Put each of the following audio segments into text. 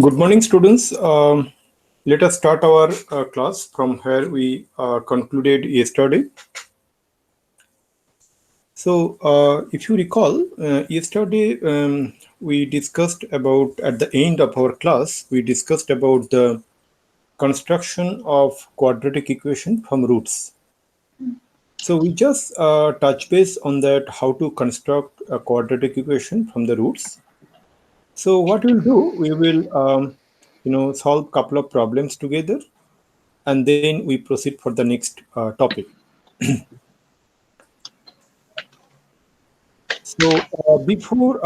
Good morning, students. Let us start our class from where we concluded yesterday. So, if you recall, yesterday we discussed about, at the end of our class, we discussed about the construction of quadratic equation from roots. So, we just touch base on that, how to construct a quadratic equation from the roots. So, what we'll do, we will solve a couple of problems together, and then we proceed for the next topic. So before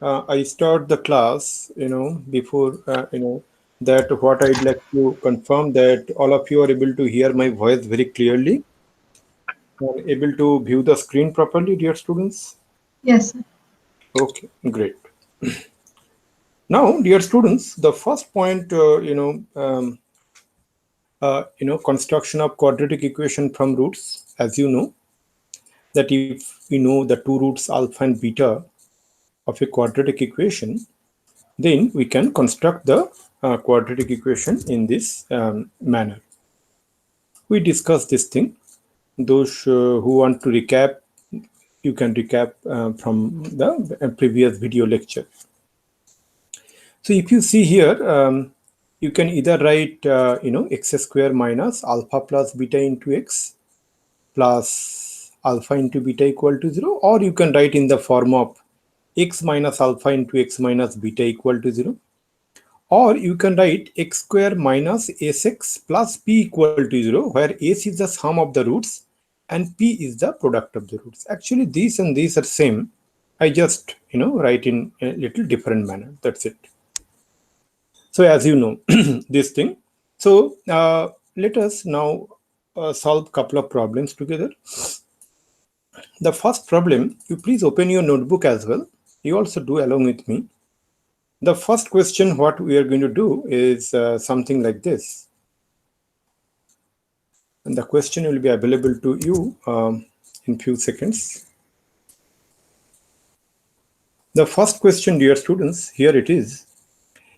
I start the class, before that, what I'd like to confirm that all of you are able to hear my voice very clearly and able to view the screen properly, dear students. Yes, sir. Okay, great. Now, dear students, the first point, construction of quadratic equation from roots, as you know, that if we know the two roots alpha and beta of a quadratic equation, then we can construct the quadratic equation in this manner. We discussed this thing. Those who want to recap, you can recap from the previous video lecture. So if you see here, you can either write, x square minus alpha plus beta into x plus alpha into beta equal to 0, or you can write in the form of x minus alpha into x minus beta equal to 0. Or you can write x square minus sx plus p equal to 0, where s is the sum of the roots and p is the product of the roots. Actually, these and these are same. I just, write in a little different manner. That's it. So as you know, this thing. So let us now solve a couple of problems together. The first problem, you please open your notebook as well. You also do along with me. The first question, what we are going to do is something like this. And the question will be available to you in few seconds. The first question, dear students, here it is.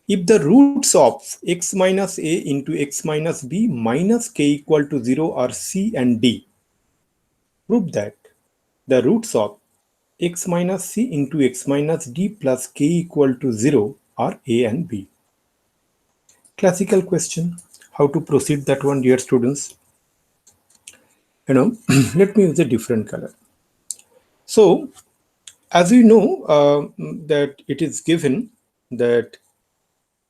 If the roots of x minus a into x minus b minus k equal to 0 are c and d, prove that the roots of x minus c into x minus d plus k equal to 0 are a and b. Classical question. How to proceed that one, dear students? Let me use a different color. So as we know that it is given that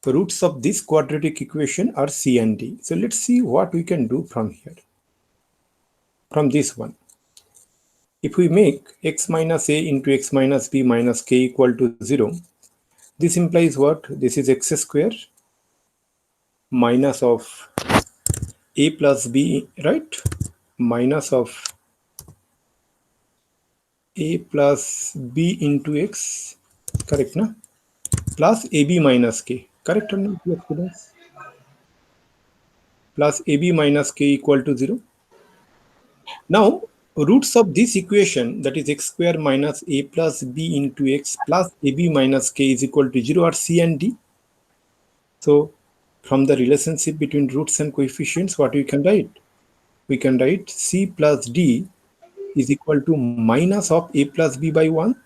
the roots of this quadratic equation are c and d. So let's see what we can do from here. From this one, if we make x minus a into x minus b minus k equal to 0, this implies what? This is x square minus of a plus b, right? Minus of a plus b into x, correct na? Plus ab minus k, correct or not, dear students? Plus ab minus k equal to 0. Now, roots of this equation, that is x square minus a plus b into x plus ab minus k is equal to 0, are c and d. So, from the relationship between roots and coefficients, what we can write? We can write c plus d is equal to minus of a plus b by 1,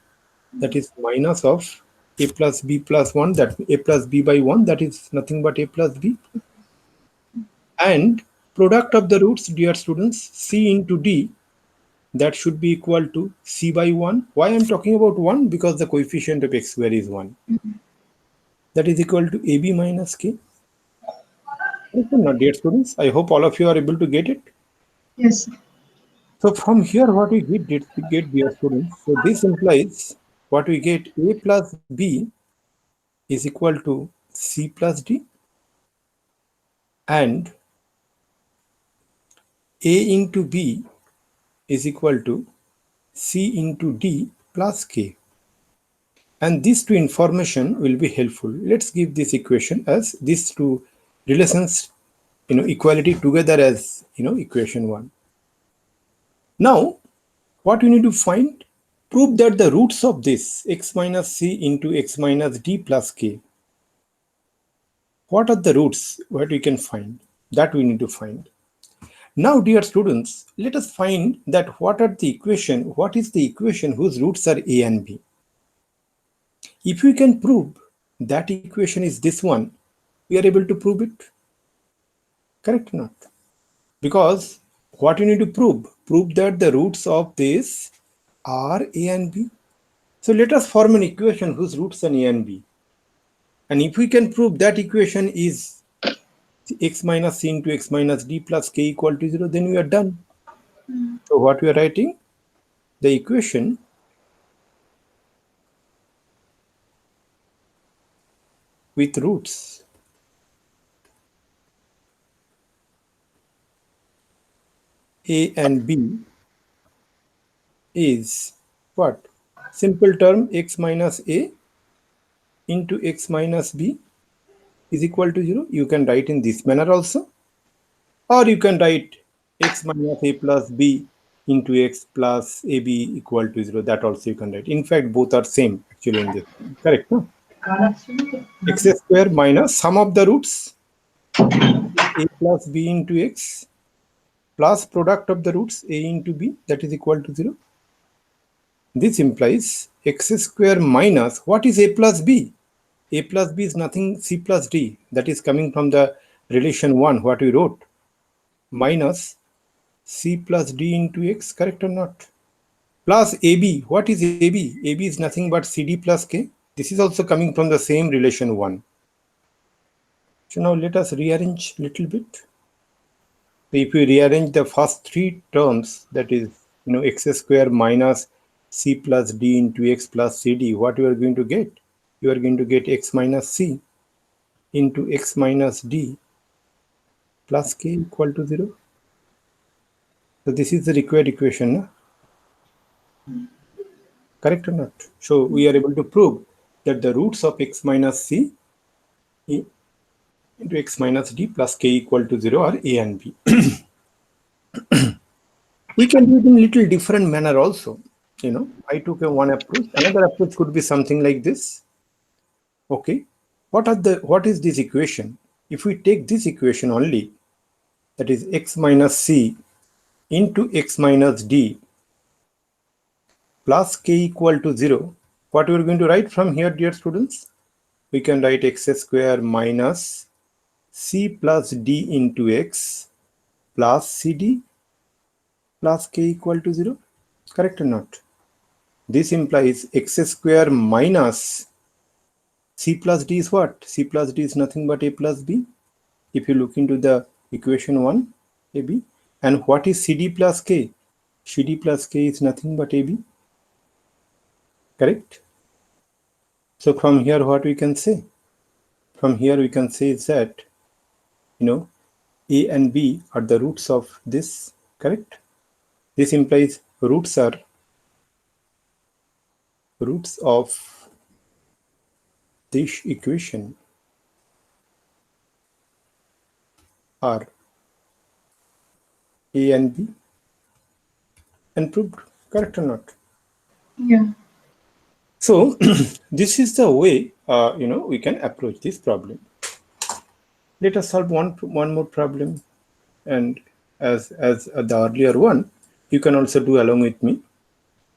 that is minus of a plus b plus 1, that a plus b by 1, that is nothing but a plus b. And product of the roots, dear students, c into d, that should be equal to c by 1. Why I'm talking about 1? Because the coefficient of x square is 1. That is equal to ab minus k. Okay, now, dear students, I hope all of you are able to get it. Yes, sir. So from here, what we get, dear students, so this implies what we get, a plus b is equal to c plus d, and a into b is equal to c into d plus k. And these two information will be helpful. Let's give this equation as these two relations, equality together as, equation 1. Now, what we need to find? Prove that the roots of this x minus c into x minus d plus k What are the roots what we can find? That we need to find. Now, dear students, let us find that what is the equation whose roots are a and b. If we can prove that equation is this one, we are able to prove it. Correct or not? Because what you need to prove? Prove that the roots of this are a and b. So let us form an equation whose roots are a and b. And if we can prove that equation is x minus c into x minus d plus k equal to 0, then we are done. So what we are writing? The equation with roots a and b is what? Simple term x minus a into x minus b is equal to 0. You can write in this manner also. Or you can write x minus a plus b into x plus ab equal to 0. That also you can write. In fact, both are same actually in this. Correct? No? X square minus sum of the roots a plus b into x plus product of the roots a into b, that is equal to 0. This implies x square minus, what is a plus b? A plus b is nothing c plus d, that is coming from the relation 1 what we wrote, minus c plus d into x, correct or not? Plus ab, what is ab? Ab is nothing but cd plus k. This is also coming from the same relation 1. So now let us rearrange little bit. If we rearrange the first three terms, that is, x square minus c plus d into x plus cd, what you are going to get? You are going to get x minus c into x minus d plus k equal to 0. So this is the required equation, no? Correct or not? So we are able to prove that the roots of x minus c into x minus d plus k equal to 0 are a and b. We can do it in a little different manner also. I took one approach. Another approach could be something like this. Okay, what is this equation? If we take this equation only, that is x minus c into x minus d plus k equal to 0, what we are going to write from here, dear students? We can write x square minus c plus d into x plus cd plus k equal to 0. Correct or not? This implies x square minus c plus d is what? C plus d is nothing but a plus b. If you look into the equation 1, ab. And what is cd plus k? Cd plus k is nothing but ab. Correct? So from here, what we can say? From here, we can say is that, a and b are the roots of this. Correct? This implies roots of this equation are a and b and proved. Correct or not? Yeah. So this is the way we can approach this problem. Let us solve one more problem, and as the earlier one, you can also do along with me.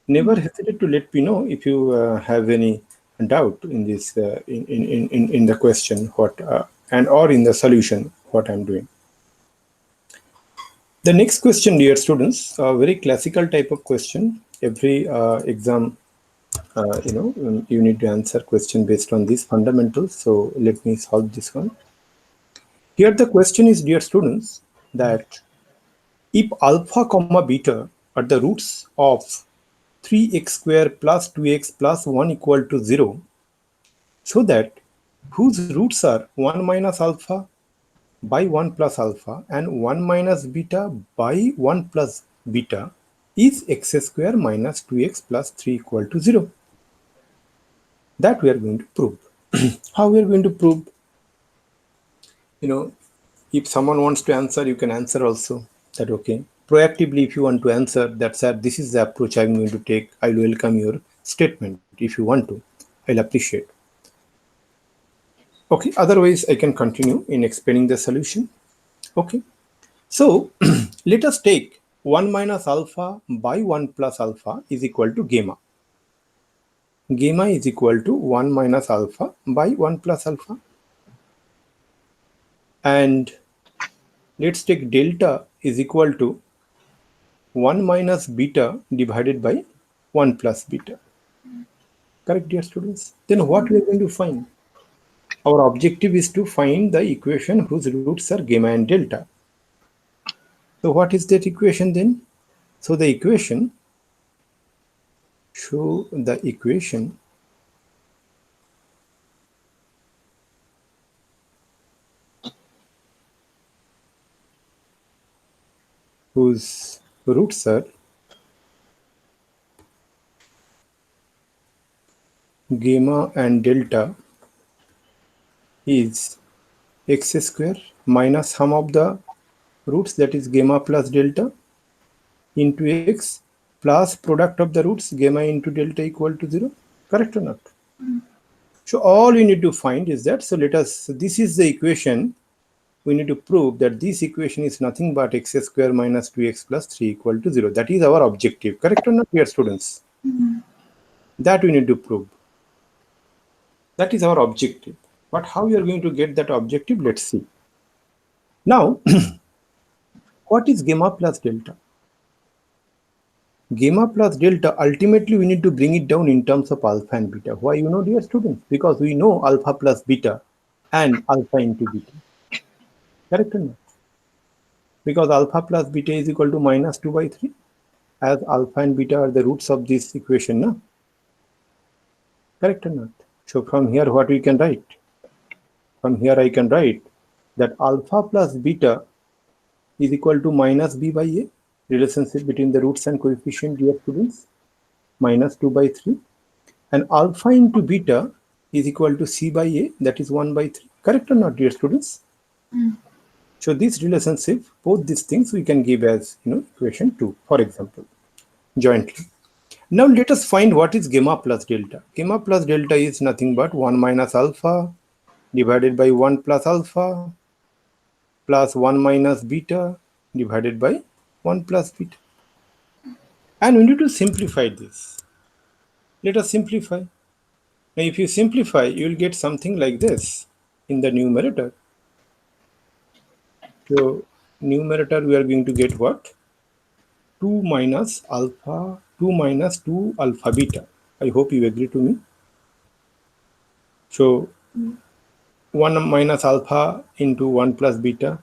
Never hesitate to let me know if you have any doubt in this in the question what and or in the solution what I'm doing. The next question, dear students, a very classical type of question. Every exam, you need to answer question based on these fundamentals. So let me solve this one. Here the question is, dear students, that if alpha comma beta are the roots of 3x square plus 2x plus 1 equal to 0, so that whose roots are 1 minus alpha by 1 plus alpha and 1 minus beta by 1 plus beta is x square minus 2x plus 3 equal to 0. That we are going to prove. How we are going to prove? If someone wants to answer, you can answer also. That okay. Proactively, if you want to answer, that sir, this is the approach I'm going to take. I'll welcome your statement if you want to. I'll appreciate. Okay, otherwise I can continue in explaining the solution. Okay, so let us take 1 minus alpha by 1 plus alpha is equal to gamma. Gamma is equal to 1 minus alpha by 1 plus alpha. And let's take delta is equal to 1 minus beta divided by 1 plus beta. Correct, dear students? Then what we are going to find? Our objective is to find the equation whose roots are gamma and delta. So what is that equation then? So the equation, whose roots are gamma and delta is x square minus sum of the roots, that is gamma plus delta, into x plus product of the roots gamma into delta equal to 0. Correct or not? So all we need to find is that, so this is the equation. We need to prove that this equation is nothing but x square minus 2x plus 3 equal to 0. That is our objective. Correct or not, dear students? That we need to prove. That is our objective. But how we are going to get that objective, let's see. Now, what is gamma plus delta? Gamma plus delta, ultimately we need to bring it down in terms of alpha and beta. Why, you know, dear students? Because we know alpha plus beta and alpha into beta. Correct or not? Because alpha plus beta is equal to minus 2 by 3, as alpha and beta are the roots of this equation. No? Correct or not? So from here what we can write? From here I can write that alpha plus beta is equal to minus b by a, relationship between the roots and coefficient, dear students, minus 2 by 3, and alpha into beta is equal to c by a, that is 1 by 3. Correct or not, dear students? So this relationship, both these things we can give as, you know, equation 2, for example, jointly. Now let us find what is gamma plus delta. Gamma plus delta is nothing but 1 minus alpha divided by 1 plus alpha plus 1 minus beta divided by 1 plus beta. And we need to simplify this. Let us simplify. Now if you simplify, you will get something like this in the numerator. So numerator we are going to get what? 2 minus alpha, 2 minus 2 alpha beta. I hope you agree to me. So 1 minus alpha into 1 plus beta.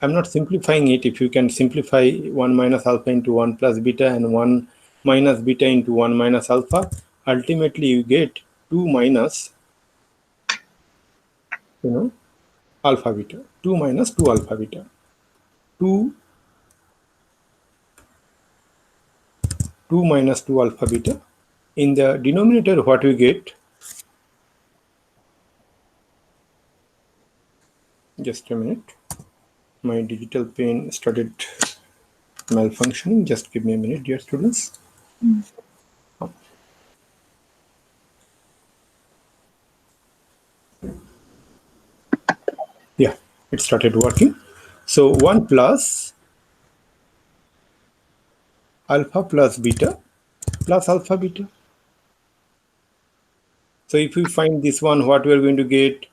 I'm not simplifying it. If you can simplify 1 minus alpha into 1 plus beta and 1 minus beta into 1 minus alpha, ultimately you get 2 minus, you know, alpha beta. 2 minus 2 alpha beta. 2 minus 2 alpha beta. In the denominator, what we get? Just a minute. My digital pen started malfunctioning. Just give me a minute, dear students. Yeah, it started working. So 1 plus alpha plus beta plus alpha beta. So if we find this one, what we are going to get?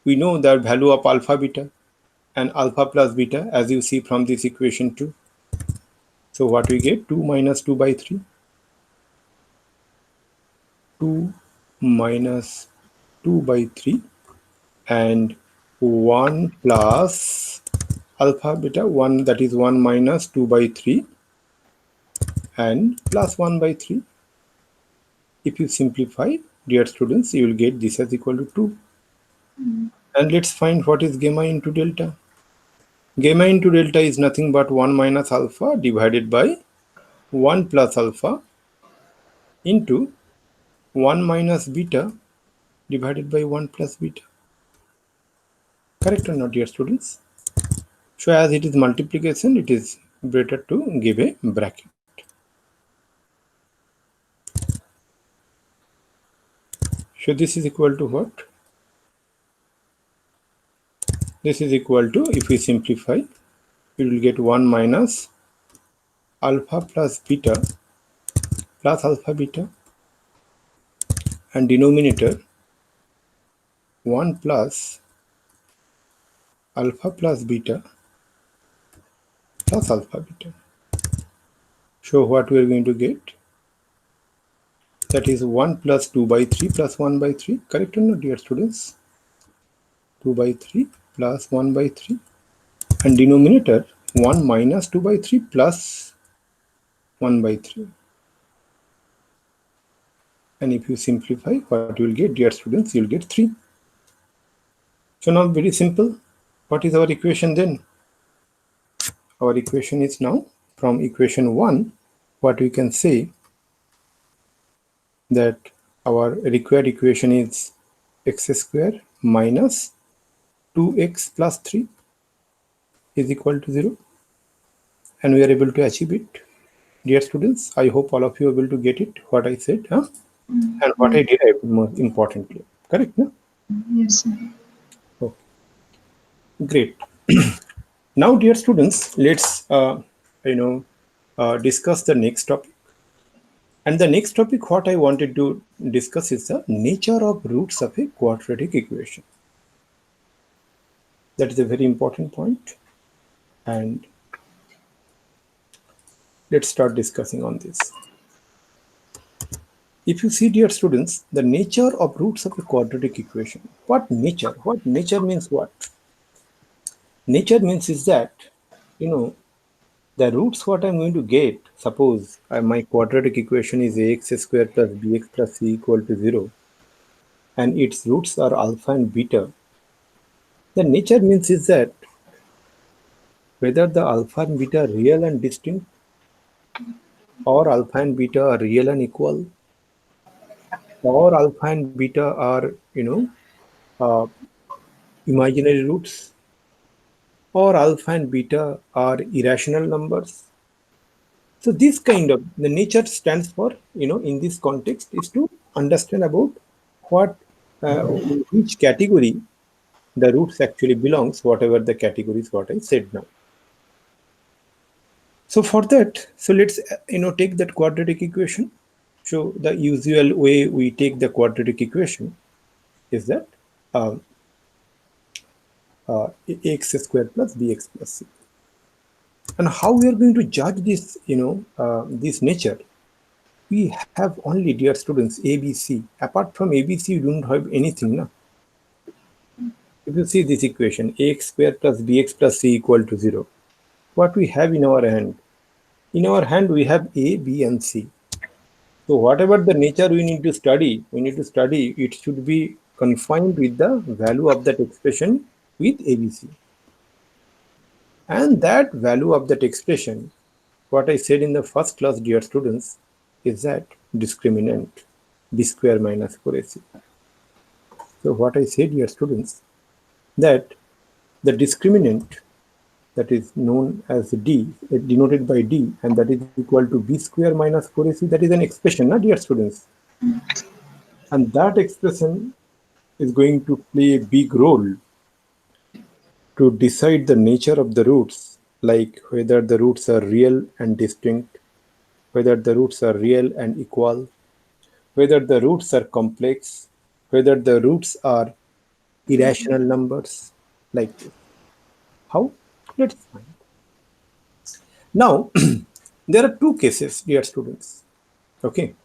We know the value of alpha beta and alpha plus beta, as you see from this equation 2. So what we get? 2 minus 2 by 3. 2 minus 2 by 3 and 1 plus alpha beta, 1, that is 1 minus 2 by 3 and plus 1 by 3. If you simplify, dear students, you will get this as equal to 2. And let's find what is gamma into delta. Gamma into delta is nothing but 1 minus alpha divided by 1 plus alpha into 1 minus beta divided by 1 plus beta. Correct or not, dear students? So as it is multiplication, it is better to give a bracket. So this is equal to what? this is equal to, if we simplify, we will get 1 minus alpha plus beta plus alpha beta, and denominator 1 plus alpha plus beta plus alpha beta. So what we are going to get? That is 1 plus 2 by 3 plus 1 by 3. Correct or not, dear students? 2 by 3 plus 1 by 3. And denominator 1 minus 2 by 3 plus 1 by 3. And if you simplify, what you will get, dear students, you will get 3. So now very simple. What is our equation then? Our equation is now, from equation 1, what we can say that our required equation is x square minus 2x plus 3 is equal to 0. And we are able to achieve it. Dear students, I hope all of you are able to get it, what I said, huh? And what I derived most importantly. Correct? No? Yes, sir. Okay. Great. Now, dear students, let's discuss the next topic. And the next topic, what I wanted to discuss is the nature of roots of a quadratic equation. That is a very important point. And let's start discussing on this. If you see, dear students, the nature of roots of a quadratic equation. What nature? What nature means what? Nature means is that, the roots what I'm going to get, suppose my quadratic equation is ax square plus bx plus c equal to 0, and its roots are alpha and beta. The nature means is that whether the alpha and beta are real and distinct, or alpha and beta are real and equal, or alpha and beta are, imaginary roots, or alpha and beta are irrational numbers. So this kind of, the nature stands for, in this context, is to understand about what, which category the roots actually belongs, whatever the category is what I said now. So for that, so let's, take that quadratic equation. So the usual way we take the quadratic equation is that ax square plus bx plus c. And how we are going to judge this, this nature? We have only, dear students, ABC. Apart from ABC, you don't have anything. No? If you see this equation, ax square plus bx plus c equal to 0, what we have in our hand? In our hand, we have A, B, and C. So whatever the nature we need to study, it should be confined with the value of that expression with ABC. And that value of that expression, what I said in the first class, dear students, is that discriminant, b square minus 4ac. So what I said, dear students, that the discriminant that is known as d, denoted by d, and that is equal to b square minus 4ac, that is an expression, dear students. And that expression is going to play a big role to decide the nature of the roots, like whether the roots are real and distinct, whether the roots are real and equal, whether the roots are complex, whether the roots are irrational numbers, like this. How? Let's find. Now, there are two cases, dear students. Okay.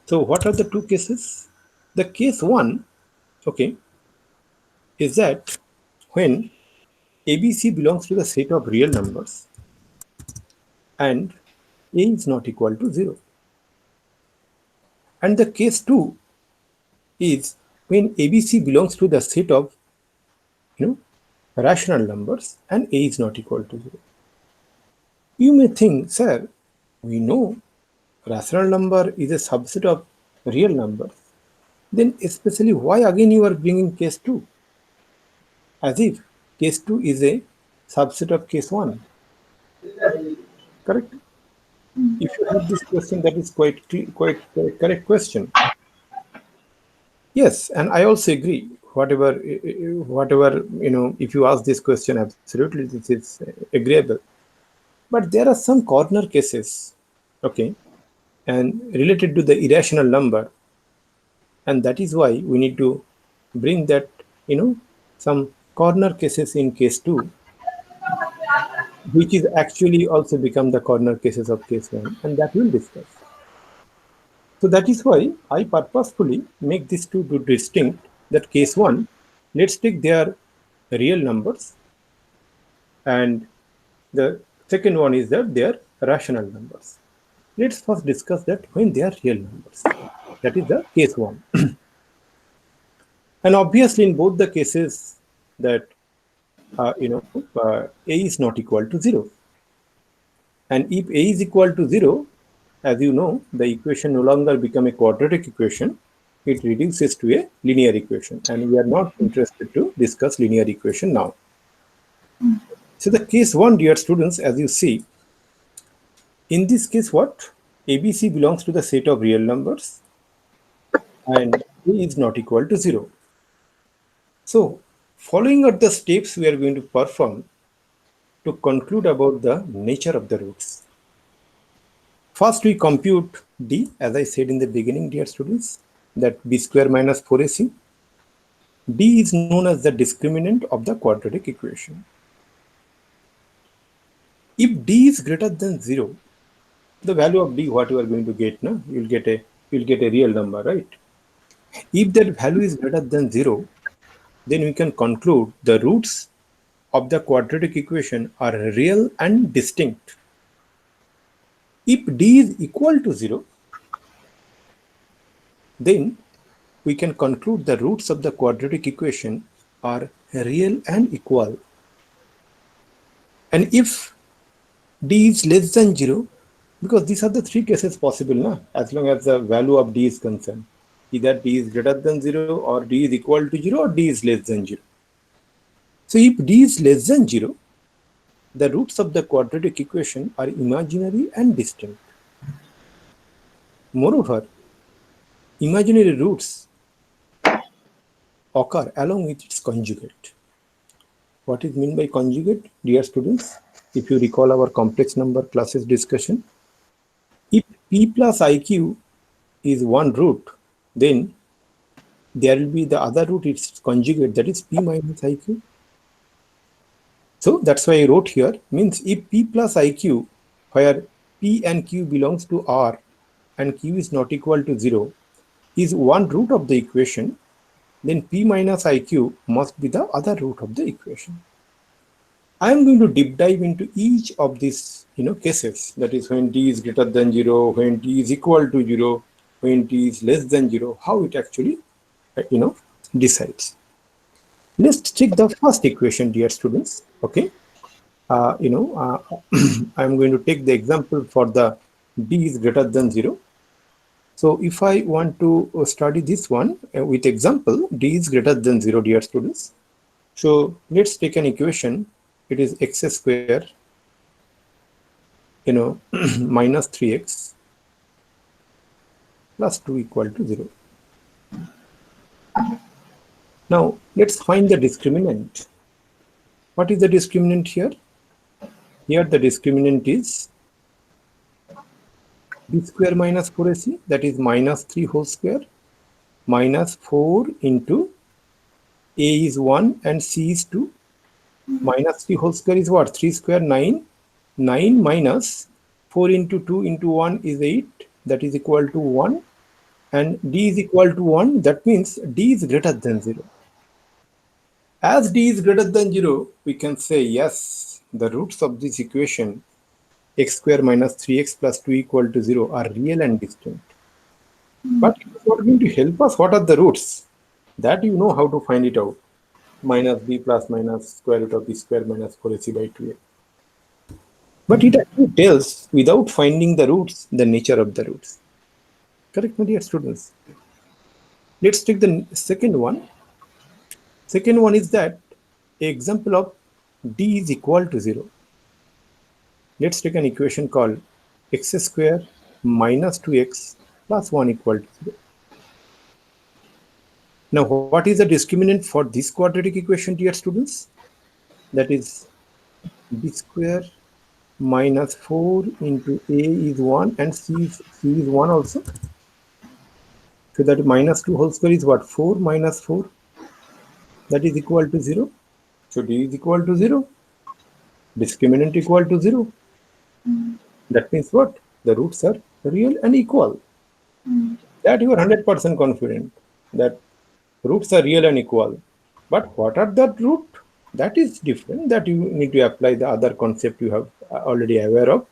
So what are the two cases? The case one, okay, is that when ABC belongs to the set of real numbers and A is not equal to 0. And the case 2 is when ABC belongs to the set of, rational numbers and A is not equal to 0. You may think, sir, we know rational number is a subset of real numbers. Then especially why again you are bringing case 2? As if case 2 is a subset of case 1. Correct? If you have this question, that is quite correct question. Yes, and I also agree. whatever, if you ask this question, absolutely this is agreeable. But there are some corner cases, okay, and related to the irrational number, and that is why we need to bring that, some corner cases in case 2, which is actually also become the corner cases of case 1, and that we'll discuss. So that is why I purposefully make these two distinct. That case 1, let's take their real numbers, and the second one is that they are rational numbers. Let's first discuss that when they are real numbers. That is the case 1. And obviously in both the cases that a is not equal to 0. And if a is equal to 0, as you know, the equation no longer become a quadratic equation. It reduces to a linear equation. And we are not interested to discuss linear equation now. So the case 1, dear students, as you see, in this case, what? ABC belongs to the set of real numbers, and a is not equal to 0. So following are the steps we are going to perform to conclude about the nature of the roots. First, we compute d, as I said in the beginning, dear students, that b square minus 4ac. D is known as the discriminant of the quadratic equation. If d is greater than 0, the value of d, what you are going to get, no? You'll get a real number, right? If that value is greater than 0, then we can conclude the roots of the quadratic equation are real and distinct. If d is equal to 0, then we can conclude the roots of the quadratic equation are real and equal. And if d is less than 0, because these are the three cases possible, na? As long as the value of d is concerned. Either d is greater than 0, or d is equal to 0, or d is less than 0. So if d is less than 0, the roots of the quadratic equation are imaginary and distinct. Moreover, imaginary roots occur along with its conjugate. What is meant by conjugate, dear students? If you recall our complex number classes discussion, if p plus iq is one root, then there will be the other root, its conjugate, that is p minus iq. So that's why I wrote here, means if p plus iq, where p and q belongs to R and q is not equal to 0, is one root of the equation, then p minus iq must be the other root of the equation. I am going to deep dive into each of these cases, that is when d is greater than 0, when d is equal to 0, when d is less than 0, how it actually decides. Let's check the first equation, dear students. Okay, I'm going to take the example for the d is greater than 0. So if I want to study this one with example, d is greater than 0, dear students. So let's take an equation. It is x square, minus 3x plus 2 equal to 0. Now let's find the discriminant. What is the discriminant here? Here the discriminant is b square minus 4ac, that is minus 3 whole square, minus 4 into a is 1 and c is 2. Minus 3 whole square is what? 3 square 9. 9 minus 4 into 2 into 1 is 8. That is equal to 1. And d is equal to 1. That means d is greater than 0. As d is greater than 0, we can say yes, the roots of this equation x square minus 3x plus 2 equal to 0 are real and distinct. But it's not going to help us. What are the roots? That you know how to find it out. Minus b plus minus square root of b square minus 4ac by 2a. But it actually tells, without finding the roots, the nature of the roots. Correct, my dear students? Let's take the second one. Second one is that example of d is equal to 0. Let's take an equation called x square minus 2x plus 1 equal to 0. Now, what is the discriminant for this quadratic equation, dear students? That is b square minus 4 into a is 1 and c is 1 also. So that minus 2 whole square is what? 4 minus 4. That is equal to 0. So d is equal to 0. Discriminant equal to 0. That means what? The roots are real and equal. That you are 100% confident that roots are real and equal. But what are that root? That is different. That you need to apply the other concept you have already aware of.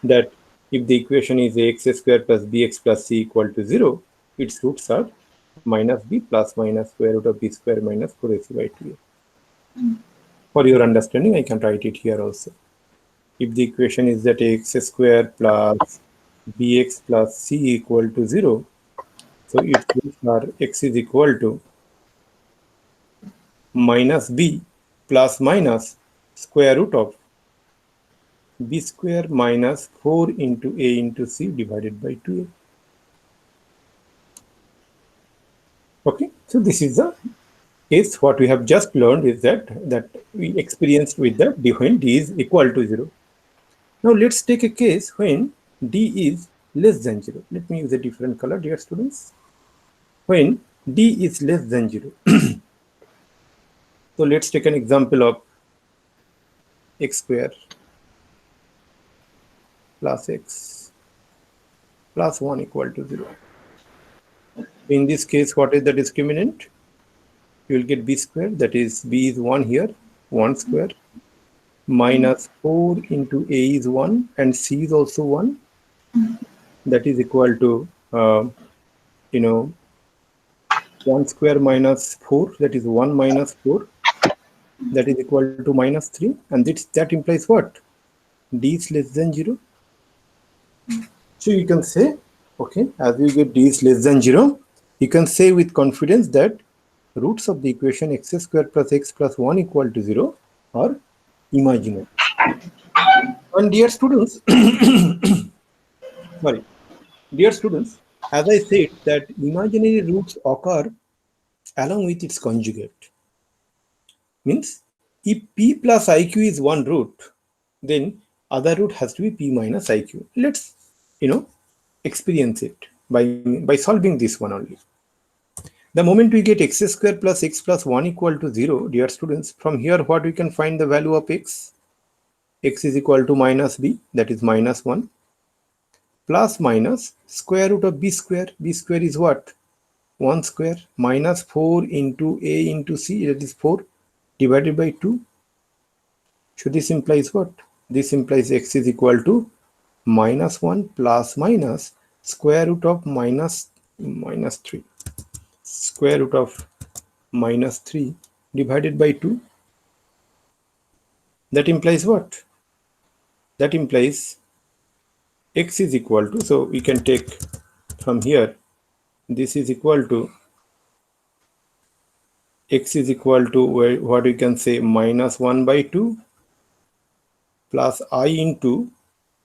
That if the equation is ax square plus bx plus c equal to 0, its roots are minus b plus minus square root of b square minus 4ac by 2a. For your understanding, I can write it here also. If the equation is that ax square plus bx plus c equal to 0, so its roots are x is equal to minus b plus minus square root of b square minus 4 into a into c divided by 2a. Okay, so this is the case. What we have just learned is that we experienced with the d when d is equal to 0. Now let's take a case when d is less than 0. Let me use a different color, dear students. When d is less than 0. So let's take an example of x square plus x plus 1 equal to 0. In this case, what is the discriminant? You will get b square, that is b is 1 here, 1 square, minus 4 into a is 1 and c is also 1. That is equal to, 1 square minus 4, that is 1 minus 4. That is equal to minus 3. And that implies what? D is less than 0. So you can say, okay, as you get d is less than 0, you can say with confidence that roots of the equation x square plus x plus 1 equal to 0 are imaginary. And dear students, sorry, dear students, as I said that imaginary roots occur along with its conjugate. Means if p plus iq is one root, then other root has to be p minus iq. Let's, experience it by solving this one only. The moment we get x square plus x plus 1 equal to 0, dear students, from here what we can find the value of x? X is equal to minus b, that is minus 1, plus minus square root of b square. B square is what? 1 square minus 4 into a into c, that is 4 divided by 2. So this implies what? This implies x is equal to minus 1 plus minus square root of minus 3. Square root of minus 3 divided by 2. That implies what? That implies x is equal to, so we can take from here, this is equal to, x is equal to what we can say minus 1 by 2 plus I into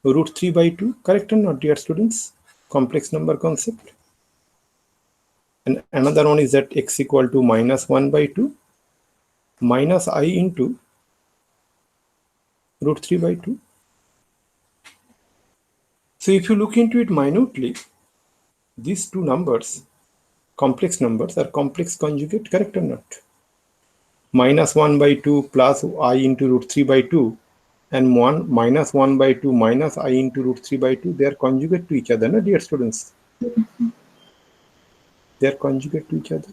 root 3 by 2. Correct or not, dear students? Complex number concept. And another one is that x equal to minus 1 by 2 minus I into root 3 by 2. So if you look into it minutely, these two numbers, complex numbers, are complex conjugate, correct or not? Minus 1 by 2 plus I into root 3 by 2 and 1 minus 1 by 2 minus I into root 3 by 2, they are conjugate to each other, no, dear students? They are conjugate to each other.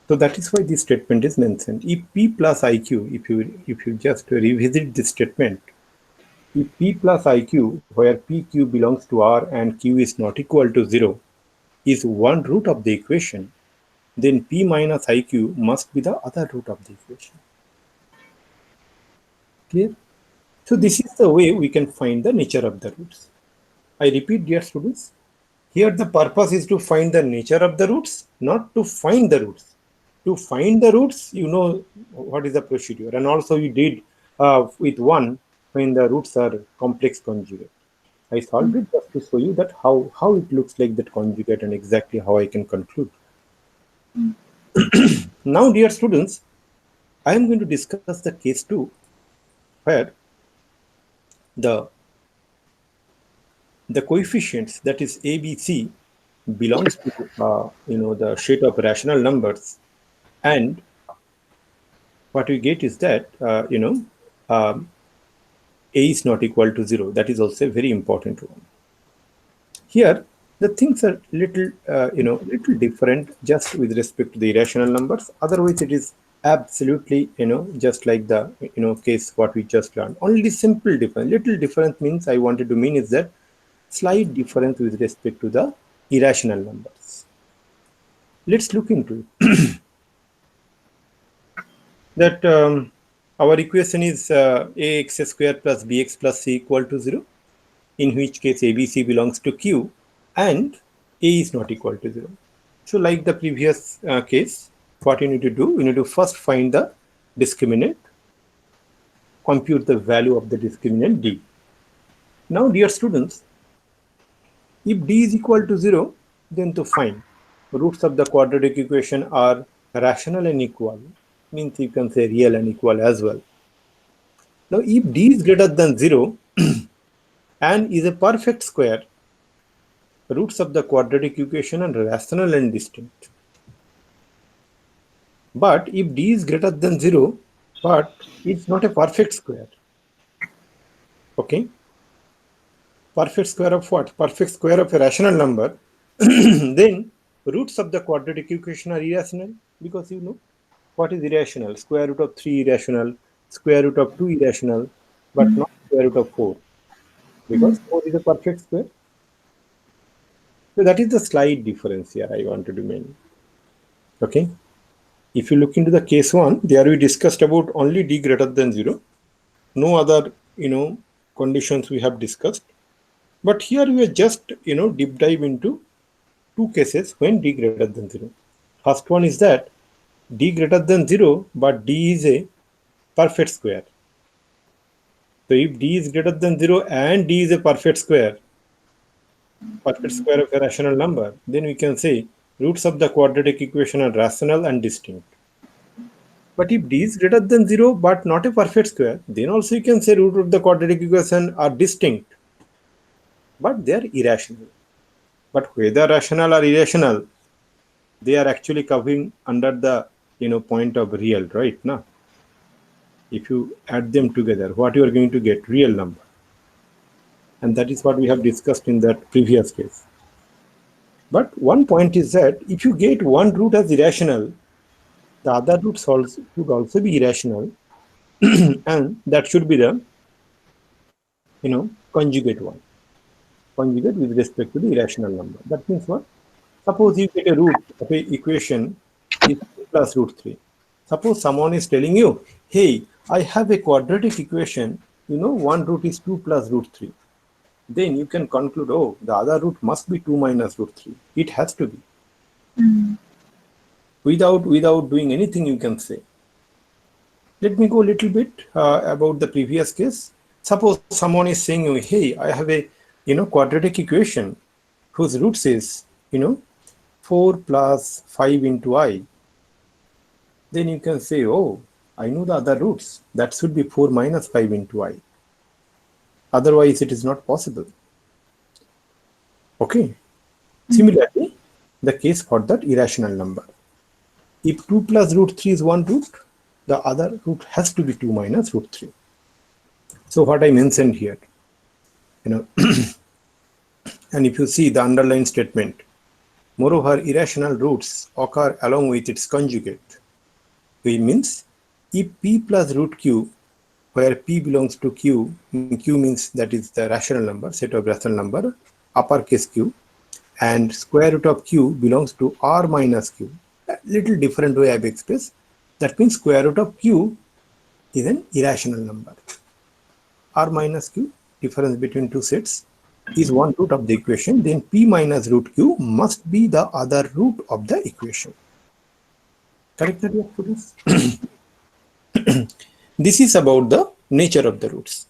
So that is why this statement is mentioned. If p plus iq, if you just revisit this statement, if p plus iq, where pq belongs to r and q is not equal to 0, is one root of the equation, then p minus iq must be the other root of the equation. Clear? So this is the way we can find the nature of the roots. I repeat, dear students, here the purpose is to find the nature of the roots, not to find the roots. To find the roots, you know what is the procedure, and also you did with one when the roots are complex conjugate. I solved it just to show you that how it looks like that conjugate and exactly how I can conclude. Now, dear students, I am going to discuss the case 2, where the coefficients, that is a, b, c, belongs to the set of rational numbers, and what we get is that um, a is not equal to 0. That is also a very important one. Here, the things are little different just with respect to the irrational numbers. Otherwise, it is absolutely, just like the, case what we just learned. Only simple difference. Little difference means I wanted to mean is that slight difference with respect to the irrational numbers. Let's look into it. That our equation is ax square plus bx plus c equal to 0, in which case ABC belongs to Q and A is not equal to 0. So like the previous case, what you need to do, you need to first find the discriminant, compute the value of the discriminant D. Now, dear students, if D is equal to 0, then to find roots of the quadratic equation are rational and equal, means you can say real and equal as well. Now, if D is greater than 0 and is a perfect square, roots of the quadratic equation are rational and distinct. But if D is greater than 0, but it's not a perfect square. Okay? Perfect square of what? Perfect square of a rational number. Then roots of the quadratic equation are irrational, because you know what is irrational? Square root of 3 irrational, square root of 2 irrational, but not square root of 4, because 4 is a perfect square. So that is the slight difference here I wanted to mention. Okay? If you look into the case 1, there we discussed about only D greater than 0. No other, conditions we have discussed. But here we are just, deep dive into two cases when D greater than 0. First one is that D greater than 0, but D is a perfect square. So if D is greater than 0 and D is a perfect square of a rational number, then we can say roots of the quadratic equation are rational and distinct. But if D is greater than 0 but not a perfect square, then also you can say root of the quadratic equation are distinct, but they are irrational. But whether rational or irrational, they are actually covering under the point of real, right? Now, if you add them together, what you are going to get? Real number. And that is what we have discussed in that previous case. But one point is that if you get one root as irrational, the other roots should also be irrational, and that should be the conjugate one. Conjugate with respect to the irrational number. That means what? Suppose you get a root of a equation is 2 plus root 3. Suppose someone is telling you, hey, I have a quadratic equation, one root is 2 plus root 3. Then you can conclude, oh, the other root must be 2 minus root 3. It has to be. Without doing anything, you can say. Let me go a little bit about the previous case. Suppose someone is saying, hey, I have a quadratic equation whose roots is 4 plus 5 into I. Then you can say, oh, I know the other roots. That should be 4 minus 5 into I. Otherwise, it is not possible. Okay. Similarly, the case for that irrational number. If 2 plus root 3 is one root, the other root has to be 2 minus root 3. So what I mentioned here, and if you see the underlined statement, moreover, irrational roots occur along with its conjugate, which means if p plus root q, where p belongs to q, q means that is the rational number, set of rational number, uppercase q, and square root of q belongs to r minus q. A little different way I've expressed. That means square root of q is an irrational number. R minus q, difference between two sets, is one root of the equation. Then p minus root q must be the other root of the equation. Correct, students? This is about the nature of the roots.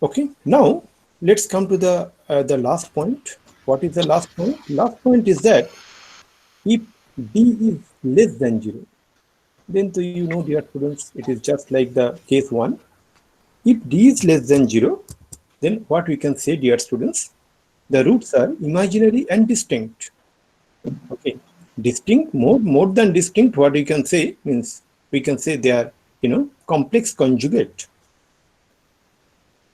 Okay, now let's come to the last point. What is the last point? Last point is that if d is less than 0, then so you know, dear students, it is just like the case 1. If d is less than 0, then what we can say, dear students, the roots are imaginary and distinct. Okay, distinct, more than distinct, what we can say means we can say they are, complex conjugate.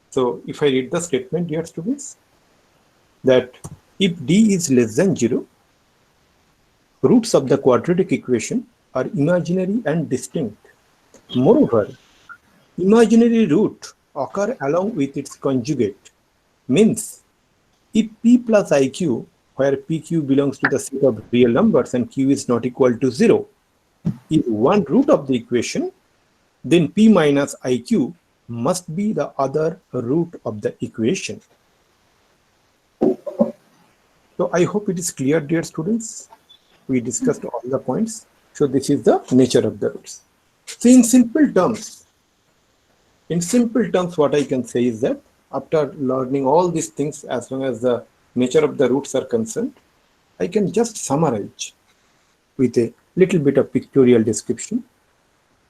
So if I read the statement, dear students, that if d is less than 0, roots of the quadratic equation are imaginary and distinct. Moreover, imaginary root occur along with its conjugate. Means if p plus iq, where pq belongs to the set of real numbers and q is not equal to 0, is one root of the equation, then p minus iq must be the other root of the equation. So I hope it is clear, dear students. We discussed all the points. So this is the nature of the roots. So in simple terms, what I can say is that after learning all these things, as long as the nature of the roots are concerned, I can just summarize with a little bit of pictorial description.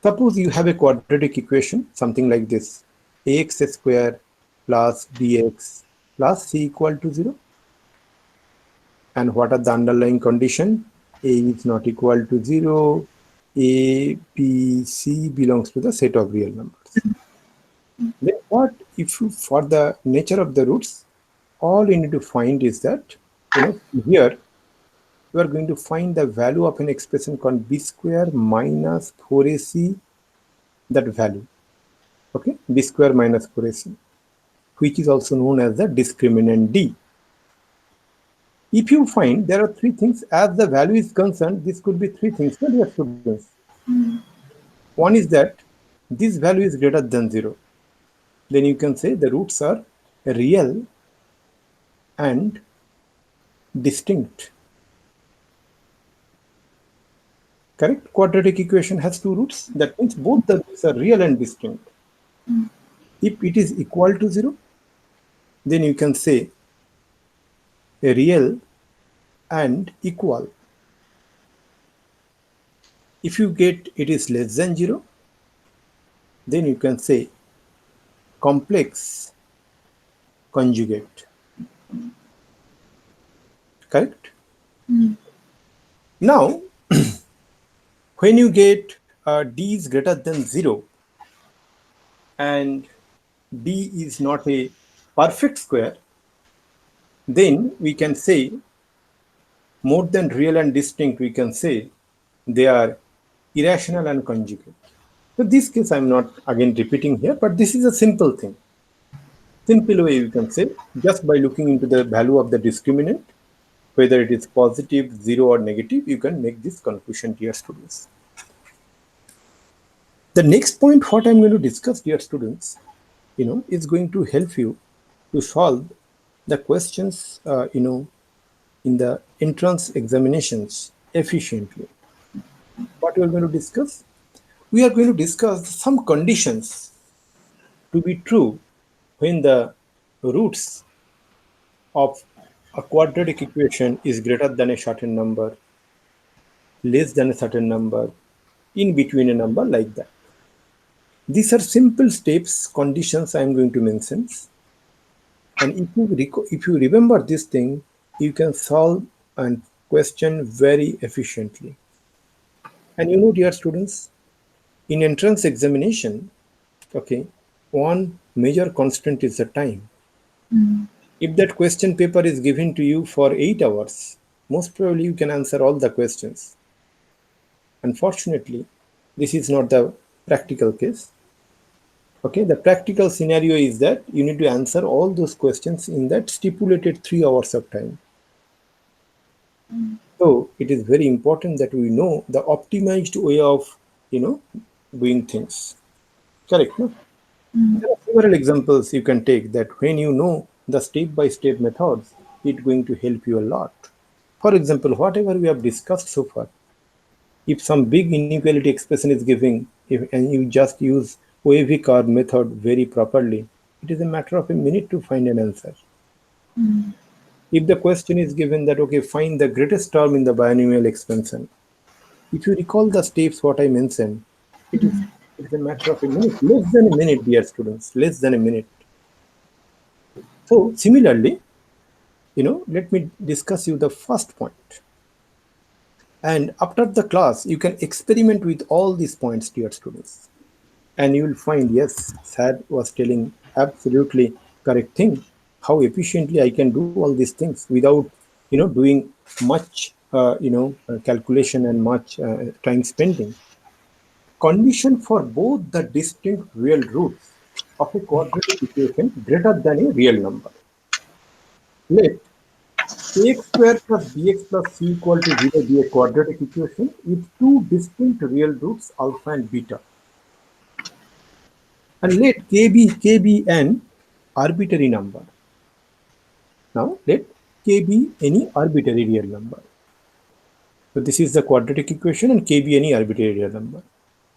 Suppose you have a quadratic equation, something like this: ax square plus bx plus c equal to 0. And what are the underlying condition? A is not equal to 0. A, B, C belongs to the set of real numbers. Then what if you, for the nature of the roots, all you need to find is that, here you are going to find the value of an expression called b square minus 4ac, that value. Okay, b square minus 4ac, which is also known as the discriminant d. If you find there are three things, as the value is concerned, this could be three things, dear students. One is that this value is greater than 0. Then you can say the roots are real and distinct. Correct? Quadratic equation has two roots. That means both the roots are real and distinct. If it is equal to 0, then you can say a real and equal. If you get it is less than 0, then you can say complex conjugate. Correct? Now, when you get d is greater than 0 and d is not a perfect square, then we can say more than real and distinct, we can say they are irrational and conjugate. So this case I'm not again repeating here, but this is a simple thing. Simple way you can say, just by looking into the value of the discriminant, whether it is positive, 0 or negative, you can make this conclusion, dear students. The next point what I'm going to discuss, dear students, is going to help you to solve the questions, in the entrance examinations efficiently. What we are going to discuss? We are going to discuss some conditions to be true when the roots of a quadratic equation is greater than a certain number, less than a certain number, in between a number, like that. These are simple steps, conditions I am going to mention. And if you remember this thing, you can solve a question very efficiently. And dear students, in entrance examination, okay, one major constant is the time. If that question paper is given to you for 8 hours, most probably you can answer all the questions. Unfortunately, this is not the practical case. Okay, the practical scenario is that you need to answer all those questions in that stipulated 3 hours of time. So it is very important that we know the optimized way of, doing things. Correct, no? There are several examples you can take that when you know the step-by-step methods, it's going to help you a lot. For example, whatever we have discussed so far, if some big inequality expression is given, and you just use wavy curve method very properly, It is a matter of a minute to find an answer. If the question is given that, okay, find the greatest term in the binomial expansion, if you recall the steps what I mentioned, it's a matter of a minute, less than a minute, dear students, less than a minute. So similarly, let me discuss you the first point. And after the class, you can experiment with all these points, dear students. And you will find, yes, Sad was telling absolutely correct thing. How efficiently I can do all these things without, doing much, calculation and much time spending. Condition for both the distinct real roots of a quadratic equation greater than a real number. Let ax square plus bx plus c equal to 0 be a quadratic equation with two distinct real roots alpha and beta. And let k be an arbitrary number. Now let k be any arbitrary real number. So this is the quadratic equation and k be any arbitrary real number.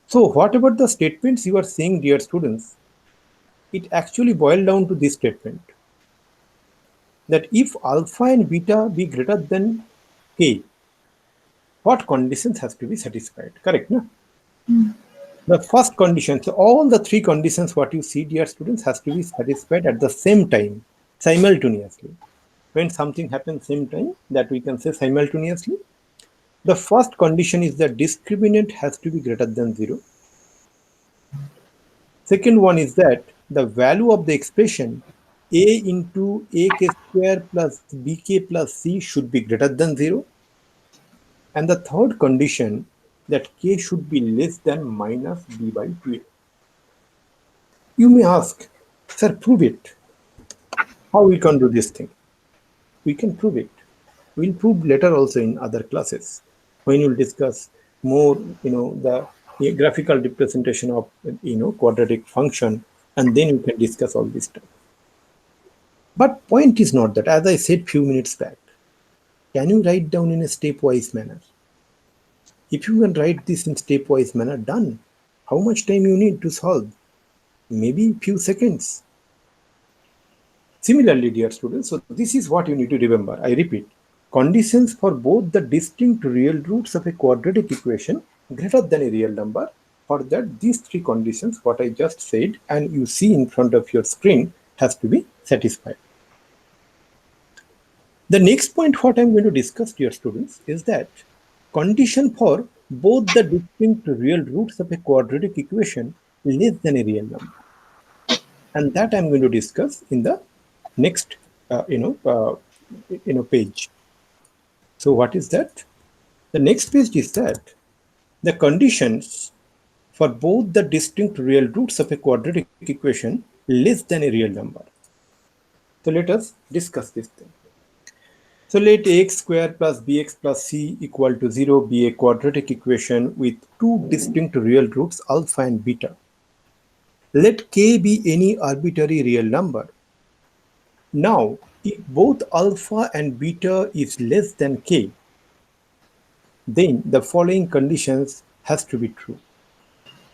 So what about the statements you are saying, dear students? It actually boils down to this statement, that if alpha and beta be greater than k, what conditions has to be satisfied? Correct, no? The first condition, so all the three conditions what you see, dear students, has to be satisfied at the same time, simultaneously. When something happens same time, that we can say simultaneously. The first condition is that discriminant has to be greater than 0. Second one is that the value of the expression a into ak square plus bk plus c should be greater than 0. And the third condition, that k should be less than minus b by 2a. You may ask, sir, prove it. How we can do this thing? We can prove it. We'll prove later also in other classes when we'll discuss more, the graphical representation of, quadratic function, and then we can discuss all this stuff. But point is not that, as I said few minutes back, can you write down in a stepwise manner? If you can write this in stepwise manner, done. How much time you need to solve? Maybe few seconds. Similarly, dear students, so this is what you need to remember. I repeat, conditions for both the distinct real roots of a quadratic equation greater than a real number, for that these three conditions, what I just said, and you see in front of your screen, has to be satisfied. The next point what I'm going to discuss, dear students, is that condition for both the distinct real roots of a quadratic equation less than a real number. And that I'm going to discuss in the next page. So what is that? The next page is that the conditions for both the distinct real roots of a quadratic equation less than a real number. So let us discuss this thing. So let ax square plus bx plus c equal to 0 be a quadratic equation with two distinct real roots alpha and beta. Let k be any arbitrary real number. Now, if both alpha and beta is less than k, then the following conditions has to be true.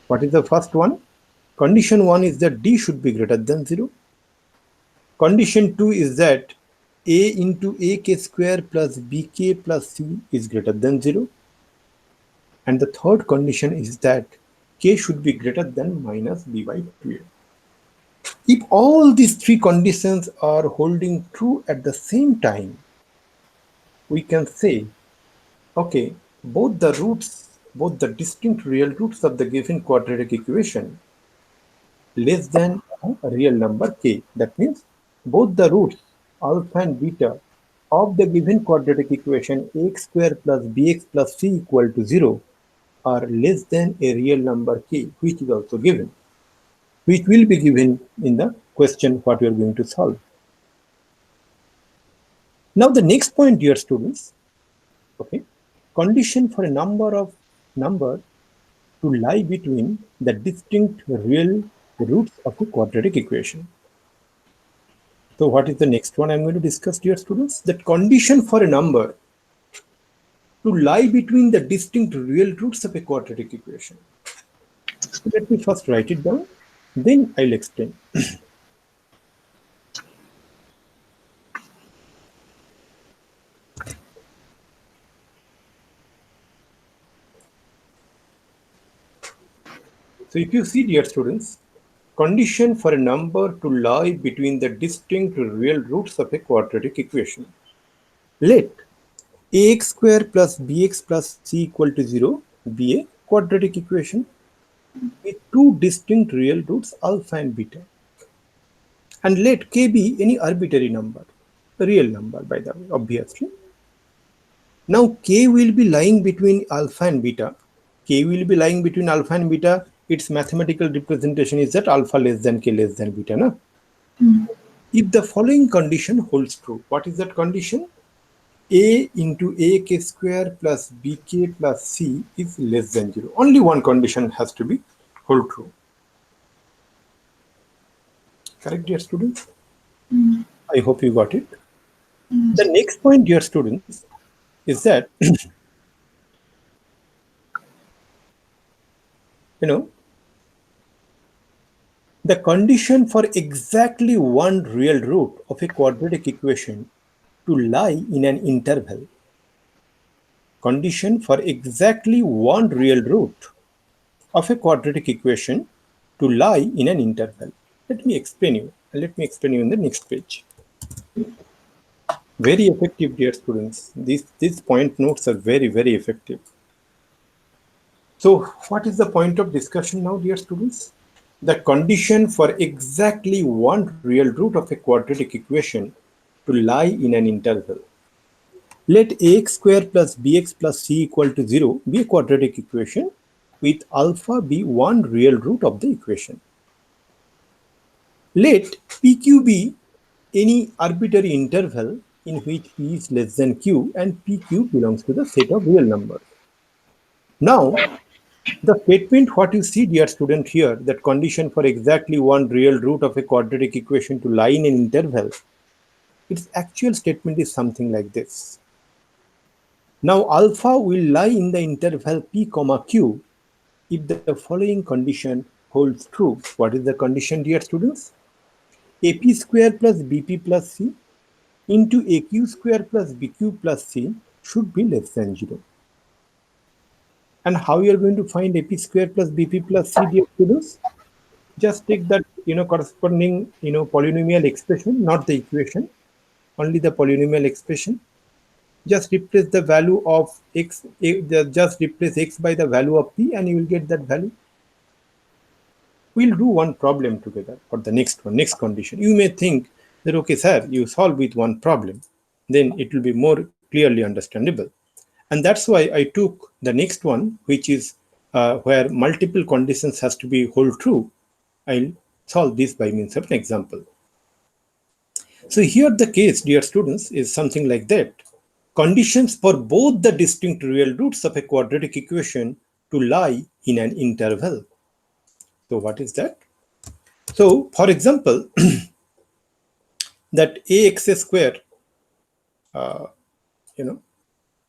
What is the first one? Condition 1 is that d should be greater than 0. Condition 2 is that a into ak square plus bk plus c is greater than 0. And the third condition is that k should be greater than minus b by 2a. If all these three conditions are holding true at the same time, we can say, okay, both the distinct real roots of the given quadratic equation less than a real number k. That means both the roots alpha and beta of the given quadratic equation ax square plus bx plus c equal to 0 are less than a real number k, which is also given, which will be given in the question what we are going to solve. Now the next point, dear students, okay, condition for a number to lie between the distinct real roots of a quadratic equation. So what is the next one I'm going to discuss, dear students? That condition for a number to lie between the distinct real roots of a quadratic equation. So let me first write it down, then I'll explain. So if you see, dear students, condition for a number to lie between the distinct real roots of a quadratic equation. Let ax square plus bx plus c equal to 0 be a quadratic equation with two distinct real roots alpha and beta. And let k be any arbitrary number, a real number by the way, obviously. Now k will be lying between alpha and beta. K will be lying between alpha and beta. Its mathematical representation is that alpha less than k less than beta. Na? If the following condition holds true, what is that condition? A into ak square plus bk plus c is less than 0. Only one condition has to be hold true. Correct, dear students? I hope you got it. The next point, dear students, is that the condition for exactly one real root of a quadratic equation to lie in an interval. Condition for exactly one real root of a quadratic equation to lie in an interval. Let me explain you in the next page. Very effective, dear students. These point notes are very, very effective. So what is the point of discussion now, dear students? The condition for exactly one real root of a quadratic equation to lie in an interval. Let ax square plus bx plus c equal to 0 be a quadratic equation with alpha be one real root of the equation. Let pq be any arbitrary interval in which p is less than q and pq belongs to the set of real numbers. Now, the statement what you see, dear student, here, that condition for exactly one real root of a quadratic equation to lie in an interval, its actual statement is something like this. Now, alpha will lie in the interval p comma q if the following condition holds true. What is the condition, dear students? ap square plus bp plus c into aq square plus bq plus c should be less than 0. And how you are going to find ap square plus bp plus c, dear students? Just take that corresponding polynomial expression, not the equation, only the polynomial expression. Just replace the value of x, just replace x by the value of p, and you will get that value. We'll do one problem together for the next one, next condition. You may think that, okay, sir, you solve with one problem, then it will be more clearly understandable. And that's why I took the next one, which is where multiple conditions has to be hold true. I'll solve this by means of an example. So here the case, dear students, is something like that. Conditions for both the distinct real roots of a quadratic equation to lie in an interval. So what is that? So for example, that ax square,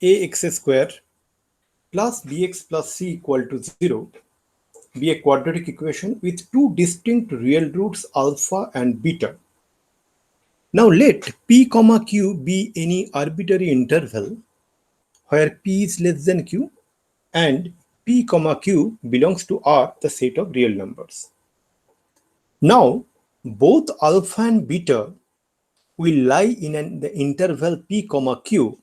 ax square plus bx plus c equal to 0 be a quadratic equation with two distinct real roots alpha and beta. Now let p comma q be any arbitrary interval where p is less than q and p comma q belongs to R, the set of real numbers. Now both alpha and beta will lie in the interval p comma q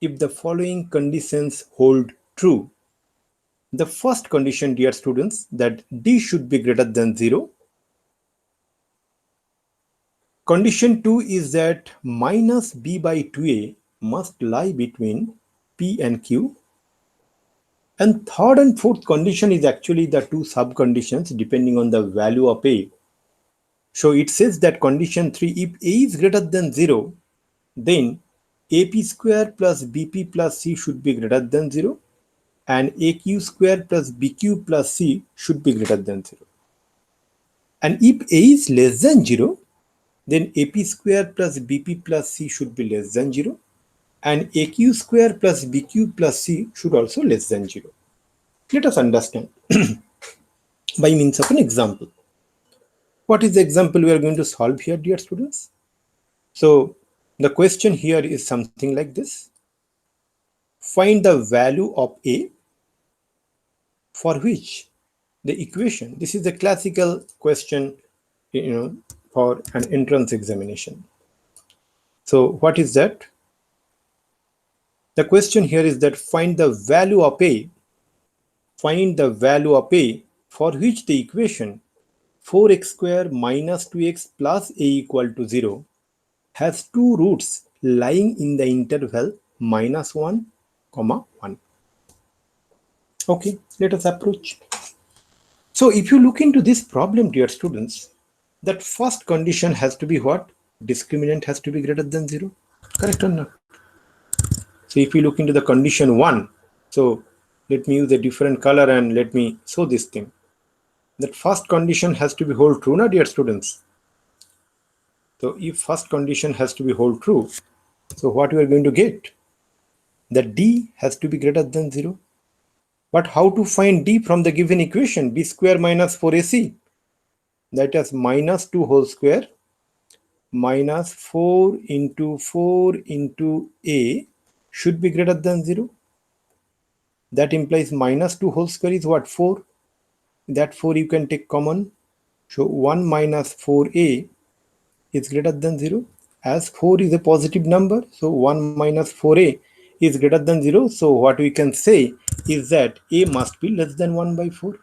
if the following conditions hold true. The first condition, dear students, that d should be greater than 0. Condition 2 is that minus b by 2a must lie between p and q. And third and fourth condition is actually the two sub-conditions depending on the value of a. So it says that condition 3, if a is greater than 0, then ap square plus bp plus c should be greater than 0 and aq square plus bq plus c should be greater than 0. And if a is less than 0, then ap square plus bp plus c should be less than 0 and aq square plus bq plus c should also less than 0. Let us understand by means of an example. What is the example we are going to solve here, dear students? So the question here is something like this. Find the value of a for which the equation. This is a classical question, for an entrance examination. So what is that? The question here is that find the value of a for which the equation 4x square minus 2x plus a equal to 0 has two roots lying in the interval -1, 1. Okay, let us approach. So if you look into this problem, dear students, that first condition has to be what? Discriminant has to be greater than 0. Correct or not? So if you look into the condition 1, so let me use a different color and let me show this thing. That first condition has to be hold true, na, dear students? So if first condition has to be hold true, so what we are going to get? That d has to be greater than 0. But how to find d from the given equation? B square minus 4ac. That is minus 2 whole square minus 4 into a should be greater than 0. That implies minus 2 whole square is what? 4. That 4 you can take common. So 1 minus 4a is greater than 0. As 4 is a positive number, so 1 minus 4a is greater than 0. So what we can say is that a must be less than 1 by 4.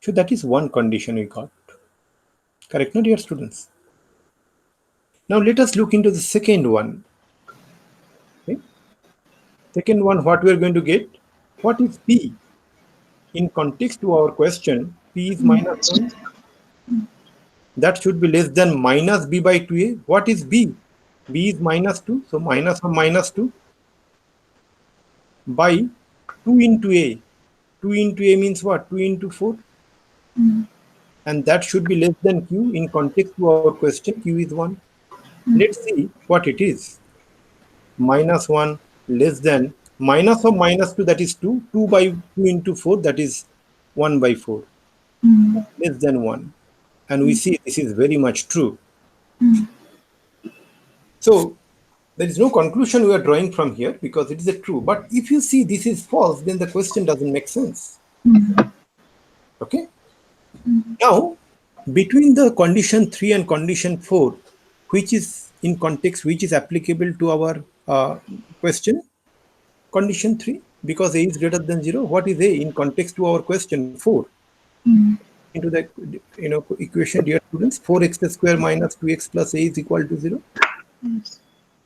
So that is one condition we got. Correct, no, dear students? Now let us look into the second one. Okay. Second one, what we are going to get? What is p? In context to our question, p is minus 1. That should be less than minus b by 2a. What is b? b is minus 2. So minus of minus 2 by 2 into a. 2 into a means what? 2 into 4. And that should be less than q. In context to our question, q is 1. Let's see what it is. Minus 1 less than minus of minus 2, that is 2. 2 by 2 into 4, that is 1 by 4. Less than 1. And we see this is very much true. So there is no conclusion we are drawing from here because it is a true. But if you see this is false, then the question doesn't make sense. Okay. Now, between the condition 3 and condition 4, which is in context, which is applicable to our question? Condition 3, because a is greater than 0. What is a in context to our question? 4. Into the equation, dear students, 4x square minus 2x plus a is equal to 0.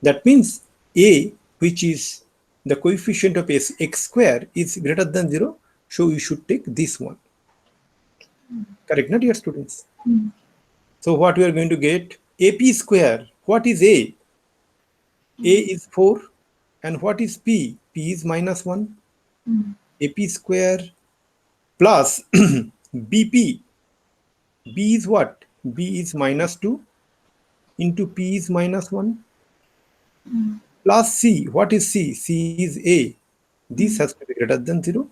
That means a, which is the coefficient of x square, is greater than 0. So you should take this one. Correct, not dear students? So what we are going to get? AP square. What is a? A is 4. And what is p? P is minus 1. AP square plus BP. B is what? B is minus 2 into P is minus 1. Plus C. What is C? C is A. This has to be greater than 0.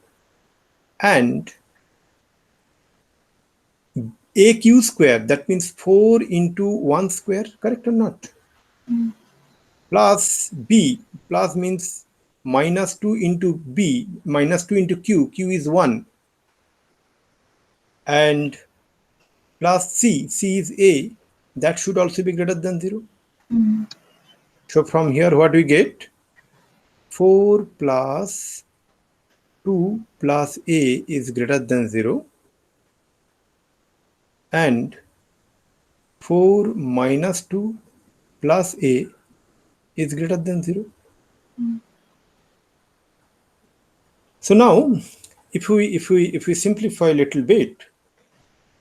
And AQ square, that means 4 into 1 square, correct or not? Plus B. Plus means minus 2 into B, minus 2 into Q. Q is 1. And plus C. C is A. That should also be greater than 0. So from here, what we get? 4 plus 2 plus a is greater than 0. And 4 minus 2 plus a is greater than 0. So now, if we simplify a little bit,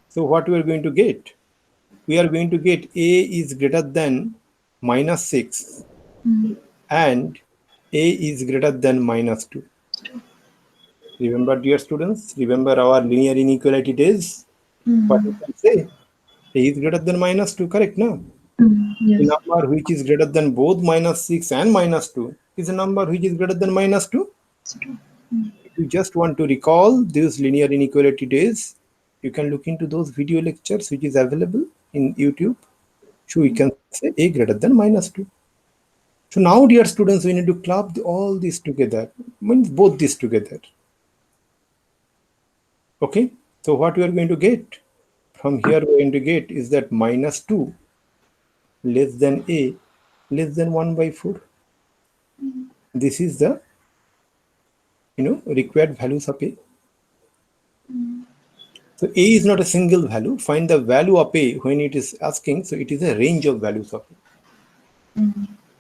so what we are going to get? We are going to get a is greater than minus 6 and a is greater than minus 2. Remember, dear students, remember our linear inequality days? What you can say? A is greater than minus 2, correct? No? Yes. The number which is greater than both minus 6 and minus 2 is a number which is greater than minus 2. If you just want to recall these linear inequality days, you can look into those video lectures which is available in YouTube. So we can say a greater than minus 2. So now, dear students, we need to club all these together, means both these together. Okay, so what we are going to get from here, we're going to get is that minus 2 less than a less than 1 by 4. This is the required values of a. So a is not a single value. Find the value of a when it is asking. So it is a range of values of a.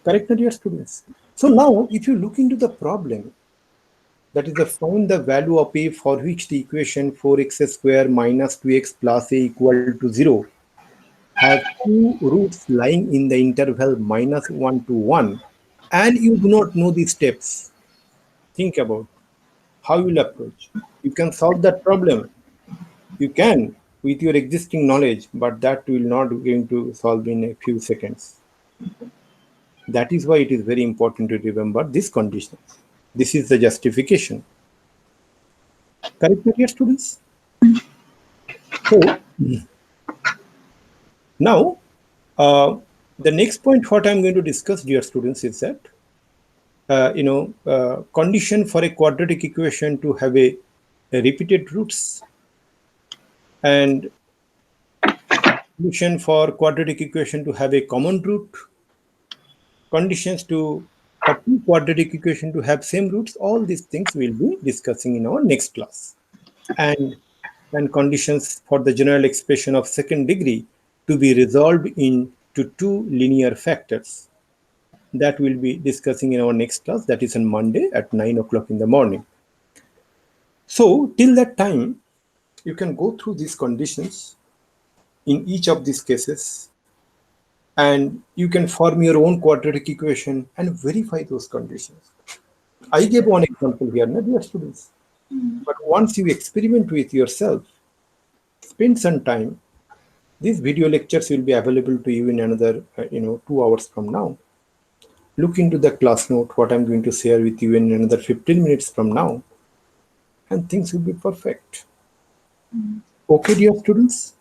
Correct, dear students? So now if you look into the problem, that is the find the value of a for which the equation 4x square minus 2x plus a equal to 0 has two roots lying in the interval minus 1 to 1, and you do not know the steps. Think about how you will approach. You can solve that problem. You can with your existing knowledge, but that will not going to solve in a few seconds. That is why it is very important to remember these conditions. This is the justification. Correct, dear students? So now the next point what I'm going to discuss, dear students, is that condition for a quadratic equation to have a repeated roots, and condition for quadratic equation to have a common root, conditions to for two quadratic equation to have same roots. All these things we'll be discussing in our next class. And conditions for the general expression of second degree to be resolved into two linear factors. That we'll be discussing in our next class, that is on Monday at 9 o'clock in the morning. So till that time, you can go through these conditions in each of these cases, and you can form your own quadratic equation and verify those conditions. I gave one example here, dear students. But once you experiment with yourself, spend some time. These video lectures will be available to you in another 2 hours from now. Look into the class note, what I'm going to share with you in another 15 minutes from now, and things will be perfect. Okay, dear students.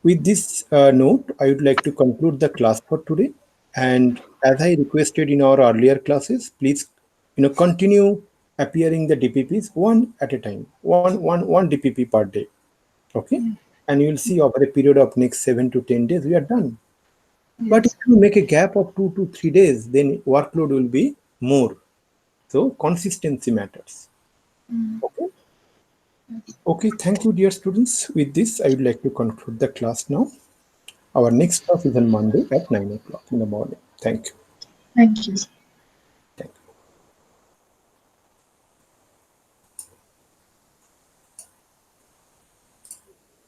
With this note, I would like to conclude the class for today. And as I requested in our earlier classes, please continue appearing the DPPs one at a time, one DPP per day. Okay, and you will see over a period of next 7 to 10 days we are done. Yes. But if you make a gap of 2 to 3 days, then workload will be more. So consistency matters. Okay. Okay, thank you, dear students. With this, I would like to conclude the class now. Our next class is on Monday at 9 o'clock in the morning. Thank you. Thank you.